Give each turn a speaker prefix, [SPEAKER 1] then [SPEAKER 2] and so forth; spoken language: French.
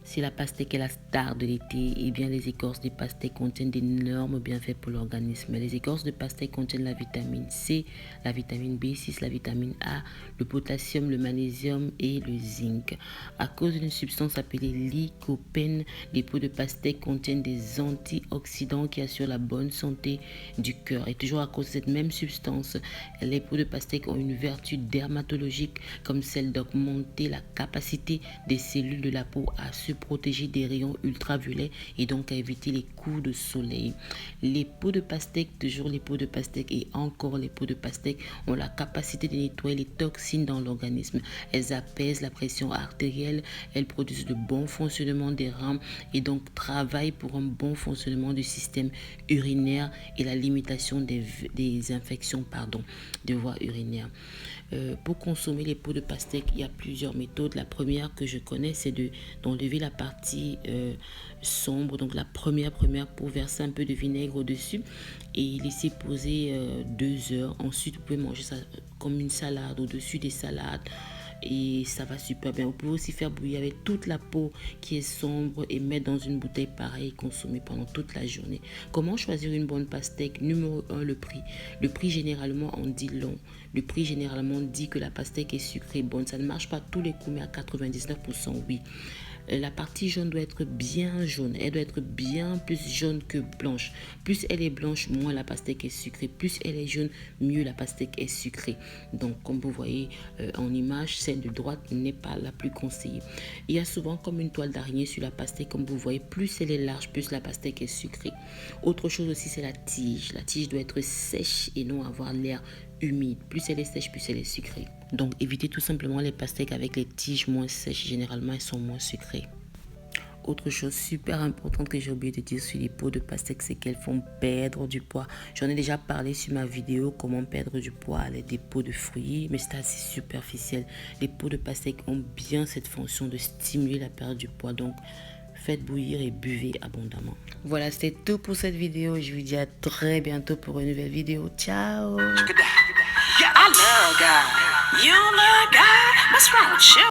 [SPEAKER 1] Si la pastèque est la star de l'été, eh bien les écorces de pastèque contiennent d'énormes bienfaits pour l'organisme. Les écorces de pastèque contiennent la vitamine C, la vitamine B6, la vitamine A, le potassium, le magnésium et le zinc. À cause d'une substance appelée lycopène, les peaux de pastèque contiennent des antioxydants qui assurent la bonne santé du cœur. Et toujours à cause de cette même substance, les peaux de pastèque ont une vertu dermatologique comme celle d'augmenter la capacité des cellules de la peau à se protéger des rayons ultraviolets et donc à éviter les coups de soleil. Les peaux de pastèque, toujours les peaux de pastèque et encore les peaux de pastèque ont la capacité de nettoyer les toxines dans l'organisme. Elles apaisent la pression artérielle, elles produisent le bon fonctionnement des reins et donc travaillent pour un bon fonctionnement du système urinaire et la limitation des infections de voies urinaires. Pour consommer les peaux de pastèque, il y a plusieurs méthodes. La première que je connais, c'est d'enlever la partie sombre. Donc la première pour verser un peu de vinaigre au-dessus et laisser poser 2 heures. Ensuite, vous pouvez manger ça comme une salade, au-dessus des salades. Et ça va super bien. Vous pouvez aussi faire bouillir avec toute la peau qui est sombre et mettre dans une bouteille pareille et consommer pendant toute la journée. Comment choisir une bonne pastèque? Numéro 1, le prix. Le prix généralement en dit long. Le prix généralement dit que la pastèque est sucrée bonne. Ça ne marche pas tous les coups, mais à 99%, oui. La partie jaune doit être bien jaune. Elle doit être bien plus jaune que blanche. Plus elle est blanche, moins la pastèque est sucrée. Plus elle est jaune, mieux la pastèque est sucrée. Donc, comme vous voyez en image, celle de droite n'est pas la plus conseillée. Il y a souvent comme une toile d'araignée sur la pastèque. Comme vous voyez, plus elle est large, plus la pastèque est sucrée. Autre chose aussi, c'est la tige. La tige doit être sèche et non avoir l'air humide. Plus elle est sèche, plus elle est sucrée. Donc, évitez tout simplement les pastèques avec les tiges moins sèches. Généralement, elles sont moins sucrées. Autre chose super importante que j'ai oublié de dire sur les peaux de pastèque, c'est qu'elles font perdre du poids. J'en ai déjà parlé sur ma vidéo comment perdre du poids avec des peaux de fruits, mais c'est assez superficiel. Les peaux de pastèque ont bien cette fonction de stimuler la perte du poids. Donc, faites bouillir et buvez abondamment. Voilà, c'était tout pour cette vidéo. Je vous dis à très bientôt pour une nouvelle vidéo. Ciao!
[SPEAKER 2] I love God. You love God? What's wrong with you?